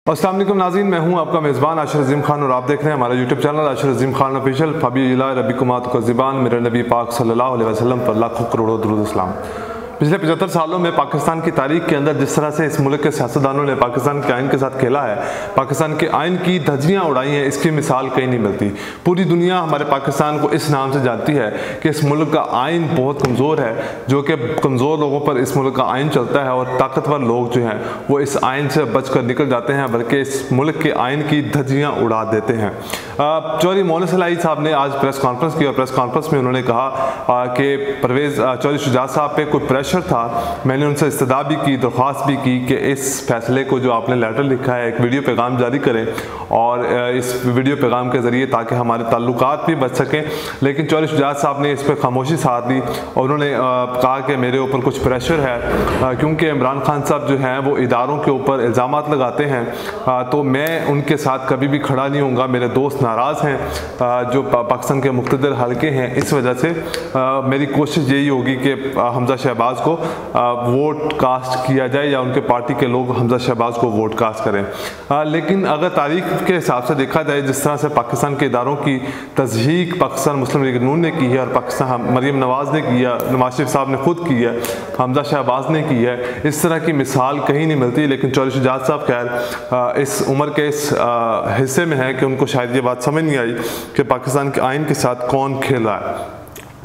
अस्सलाम वालेकुम नाज़रीन, मैं हूं आपका मेज़बान आशिर अज़ीम खान और आप देख रहे हैं हमारा यूट्यूब चैनल आशिर अज़ीम खान ऑफिशियल। फबी इला रबी कुमात का ज़िबान मेरे नबी पाक सल्लल्लाहु अलैहि वसल्लम पर लाखों करोड़ों दुरूद सलाम। पिछले 75 सालों में पाकिस्तान की तारीख के अंदर जिस तरह से इस मुल्क के सियासतदानों ने पाकिस्तान के आइन के साथ खेला है, पाकिस्तान के आइन की धज्जियाँ उड़ाई हैं, इसकी मिसाल कहीं नहीं मिलती। पूरी दुनिया हमारे पाकिस्तान को इस नाम से जानती है कि इस मुल्क का आइन बहुत कमज़ोर है, जो कि कमज़ोर लोगों पर इस मुल्क का आइन चलता है और ताकतवर लोग जो हैं वो इस आइन से बच कर निकल जाते हैं, बल्कि इस मुल्क के आइन की धज्जियाँ उड़ा देते हैं। चौधरी मोहम्मद सलाई साहब ने आज प्रेस कॉन्फ्रेंस की और प्रेस कॉन्फ्रेंस में उन्होंने कहा कि परवेज़ चौधरी शुजात साहब पे कोई प्रेशर था। मैंने उनसे इस्तदा भी की, दरख्वास्त भी की कि इस फैसले को जो आपने लेटर लिखा है एक वीडियो पैगाम जारी करें और इस वीडियो पैगाम के ज़रिए ताकि हमारे ताल्लुकात भी बच सकें। लेकिन चौधरी शुजात साहब ने इस पर खामोशी साध दी और उन्होंने कहा कि मेरे ऊपर कुछ प्रेशर है, क्योंकि इमरान खान साहब जो हैं वो इदारों के ऊपर इल्ज़ामात लगाते हैं, तो मैं उनके साथ कभी भी खड़ा नहीं होऊंगा। मेरे दोस्त नाराज़ हैं जो पाकिस्तान के मुख्तलिफ हल्के हैं, इस वजह से मेरी कोशिश यही होगी कि हमजा शहबाज को वोट कास्ट किया जाए या उनके पार्टी के लोग हमजा शहबाज को वोट कास्ट करें। लेकिन अगर तारीख के हिसाब से देखा जाए, जिस तरह से पाकिस्तान के इदारों की तज़हीक पाकिस्तान मुस्लिम लीग नून ने की है और पाकिस्तान मरीम नवाज़ ने की है, नवाज शरीफ साहब ने खुद की है, हमजा शहबाज ने की है, इस तरह की मिसाल कहीं नहीं मिलती। लेकिन चौधरी शुजात साहब खैर इस उम्र के इस हिस्से में है कि उनको शायद ये बात समझ नहीं आई कि पाकिस्तान के आइन के साथ कौन खेल रहा है।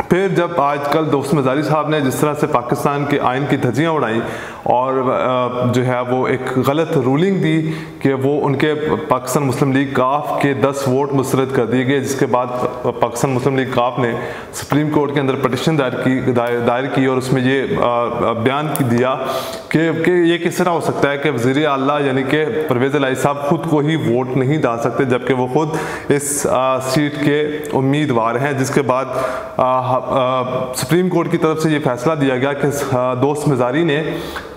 फिर जब आजकल दोस्त मज़ारी साहब ने जिस तरह से पाकिस्तान के आइन की धज्जियाँ उड़ाई और जो है वो एक गलत रूलिंग दी कि वो उनके पाकिस्तान मुस्लिम लीग काफ के 10 वोट मुस्तरद कर दिए गए, जिसके बाद पाकिस्तान मुस्लिम लीग काफ ने सुप्रीम कोर्ट के अंदर पटिशन दायर की और उसमें ये बयान दिया कि ये किस तरह हो सकता है कि वज़ीर आला यानी कि परवेज़ इलाही साहब खुद को ही वोट नहीं डाल सकते, जबकि वो खुद इस सीट के उम्मीदवार हैं। जिसके बाद सुप्रीम कोर्ट की तरफ से ये फैसला दिया गया कि दोस्त मज़ारी ने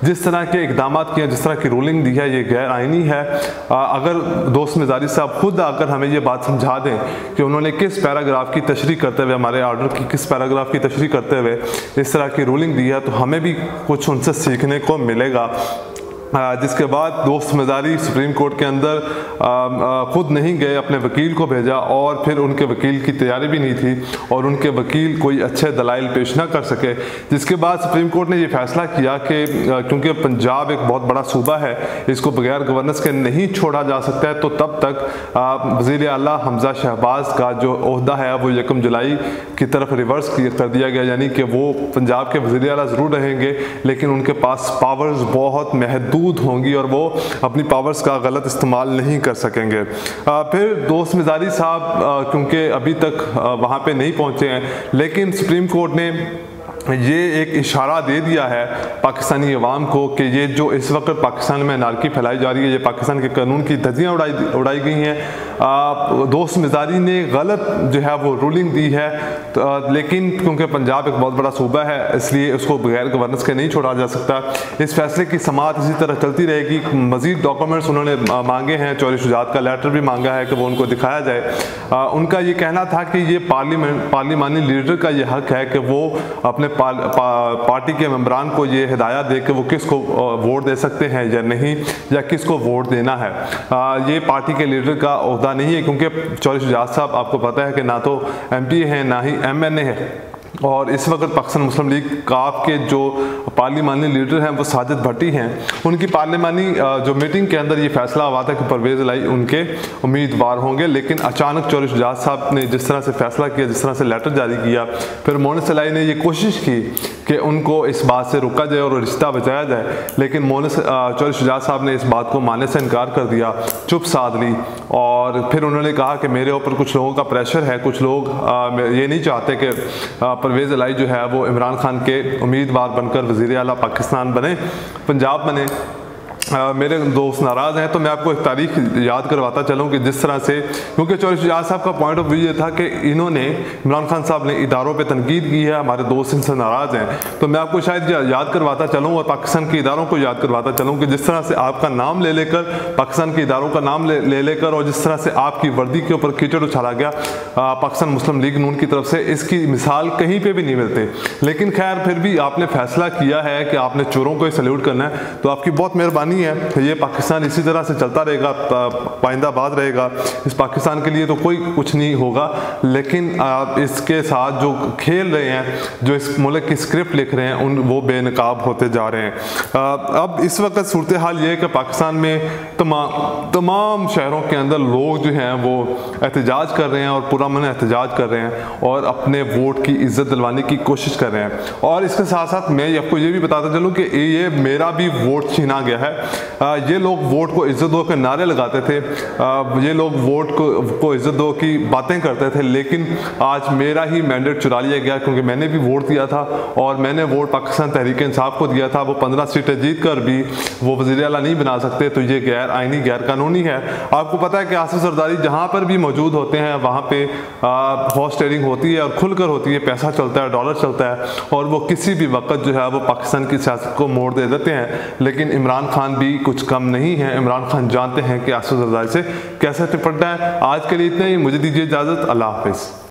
जिस तरह के इकदाम किए, जिस तरह की रूलिंग दी है, ये गैर आइनी है। अगर दोस्त मज़ारी साहब खुद आकर हमें ये बात समझा दें कि उन्होंने किस पैराग्राफ की तशरीह करते हुए, हमारे आर्डर की किस पैराग्राफ की तशरीह करते हुए इस तरह की रूलिंग दी है, तो हमें भी कुछ उनसे सीखने को मिलेगा। जिसके बाद दोस्त मज़ारी सुप्रीम कोर्ट के अंदर खुद नहीं गए, अपने वकील को भेजा और फिर उनके वकील की तैयारी भी नहीं थी और उनके वकील कोई अच्छे दलाइल पेश ना कर सके। जिसके बाद सुप्रीम कोर्ट ने ये फैसला किया कि क्योंकि पंजाब एक बहुत बड़ा सूबा है, इसको बगैर गवर्नेंस के नहीं छोड़ा जा सकता है, तो तब तक वज़ीर आला हमजा शहबाज का जो ओहदा है वो 1 जुलाई की तरफ रिवर्स कर दिया गया, यानी कि वो पंजाब के वज़ीर आला ज़रूर रहेंगे लेकिन उनके पास पावर्स बहुत महदूद होंगी और वो अपनी पावर्स का गलत इस्तेमाल नहीं कर सकेंगे। फिर दोस्त मज़ारी साहब क्योंकि अभी तक वहाँ पे नहीं पहुँचे हैं, लेकिन सुप्रीम कोर्ट ने ये एक इशारा दे दिया है पाकिस्तानी अवाम को कि ये जो इस वक्त पाकिस्तान में अनारकी फैलाई जा रही है, ये पाकिस्तान के कानून की धज्जियाँ उड़ाई गई हैं। दोस्त मज़ारी ने गलत जो है वो रूलिंग दी है, लेकिन क्योंकि पंजाब एक बहुत बड़ा सूबा है इसलिए उसको बगैर गवर्नेंस के नहीं छोड़ा जा सकता। इस फैसले की समाअत इसी तरह चलती रहेगी। मज़ीद डॉक्यूमेंट्स उन्होंने मांगे हैं, चौधरी शुजात का लेटर भी मांगा है कि वो उनको दिखाया जाए। उनका ये कहना था कि ये पार्लिमानी लीडर का ये हक है कि वो अपने पार्टी के मेंबरान को ये हिदायत दे कि वो किसको वोट दे सकते हैं या नहीं, या किसको वोट देना है। ये पार्टी के लीडर का ओहदा नहीं है, क्योंकि चौधरी शुजात साहब आपको पता है कि ना तो MP हैं ना ही MNA है और इस वक्त पाकिस्तान मुस्लिम लीग काफ के जो पार्लिमानी लीडर हैं वो साजिद भट्टी हैं। उनकी पार्लिमानी जो मीटिंग के अंदर ये फैसला हुआ था कि परवेज़ इलाही उनके उम्मीदवार होंगे, लेकिन अचानक चौधरी शुजात साहब ने जिस तरह से फैसला किया, जिस तरह से लेटर जारी किया, फिर मोहम्मद सलाई ने ये कोशिश की कि उनको इस बात से रोका जाए और रिश्ता बचाया जाए, लेकिन चौधरी शुजात साहब ने इस बात को मानने से इनकार कर दिया, चुप साध ली। और फिर उन्होंने कहा कि मेरे ऊपर कुछ लोगों का प्रेशर है, कुछ लोग ये नहीं चाहते कि परवेज़ इलाही जो है वो इमरान खान के उम्मीदवार बनकर वज़ीर आला पाकिस्तान बने, पंजाब बने। मेरे दोस्त नाराज़ हैं, तो मैं आपको एक तारीख याद करवाता चलूँ कि जिस तरह से, क्योंकि चौधरी शुजात साहब का पॉइंट ऑफ व्यू ये था कि इन्होंने इमरान खान साहब ने इदारों पे तनकीद की है, हमारे दोस्त इनसे नाराज़ हैं, तो मैं आपको शायद याद करवाता चलूँ और पाकिस्तान के इदारों को याद करवाता चलूँ कि जिस तरह से आपका नाम ले लेकर, पाकिस्तान के इदारों का नाम ले लेकर और जिस तरह से आपकी वर्दी के ऊपर कीचड़ उछाला गया पाकिस्तान मुस्लिम लीग नून की तरफ से, इसकी मिसाल कहीं पर भी नहीं मिलते। लेकिन खैर फिर भी आपने फैसला किया है कि आपने चोरों को ही सैल्यूट करना है, तो आपकी बहुत मेहरबानी नहीं है, ये पाकिस्तान इसी तरह से चलता रहेगा, पाइंदाबाद रहेगा, इस पाकिस्तान के लिए तो कोई कुछ नहीं होगा। लेकिन इसके साथ जो खेल रहे हैं, जो इस मुल्क की स्क्रिप्ट लिख रहे हैं, वो बेनकाब होते जा रहे हैं। अब इस वक्त सूरत हाल ये है कि पाकिस्तान में तमाम शहरों के अंदर लोग जो हैं वो एहतजाज कर रहे हैं और पुरअमन एहतजाज कर रहे हैं और अपने वोट की इज्जत दिलवाने की कोशिश कर रहे हैं। और इसके साथ साथ मैं आपको ये भी बताता चलूँ कि ये मेरा भी वोट छीना गया है। ये लोग वोट को इज्जत दो के नारे लगाते थे, ये लोग वोट को इज्जत दो की बातें करते थे, लेकिन आज मेरा ही मैंडेट चुरा लिया गया, क्योंकि मैंने भी वोट दिया था और मैंने वोट पाकिस्तान तहरीक इंसाफ को दिया था। वो 15 सीटें जीत कर भी वो वज़ीर आला नहीं बना सकते, तो ये गैर आइनी गैर कानूनी है। आपको पता है कि आसिफ जरदारी जहाँ पर भी मौजूद होते हैं वहाँ पे हॉर्स ट्रेडिंग होती है और खुलकर होती है, पैसा चलता है, डॉलर चलता है, और वो किसी भी वक्त जो है वो पाकिस्तान की सियासत को मोड़ दे देते हैं। लेकिन इमरान खान भी कुछ कम नहीं है, इमरान खान जानते हैं कि आसिफ जरदारी से कैसे निपटना है। आज के लिए इतना ही, मुझे दीजिए इजाज़त, अल्लाह हाफिज़।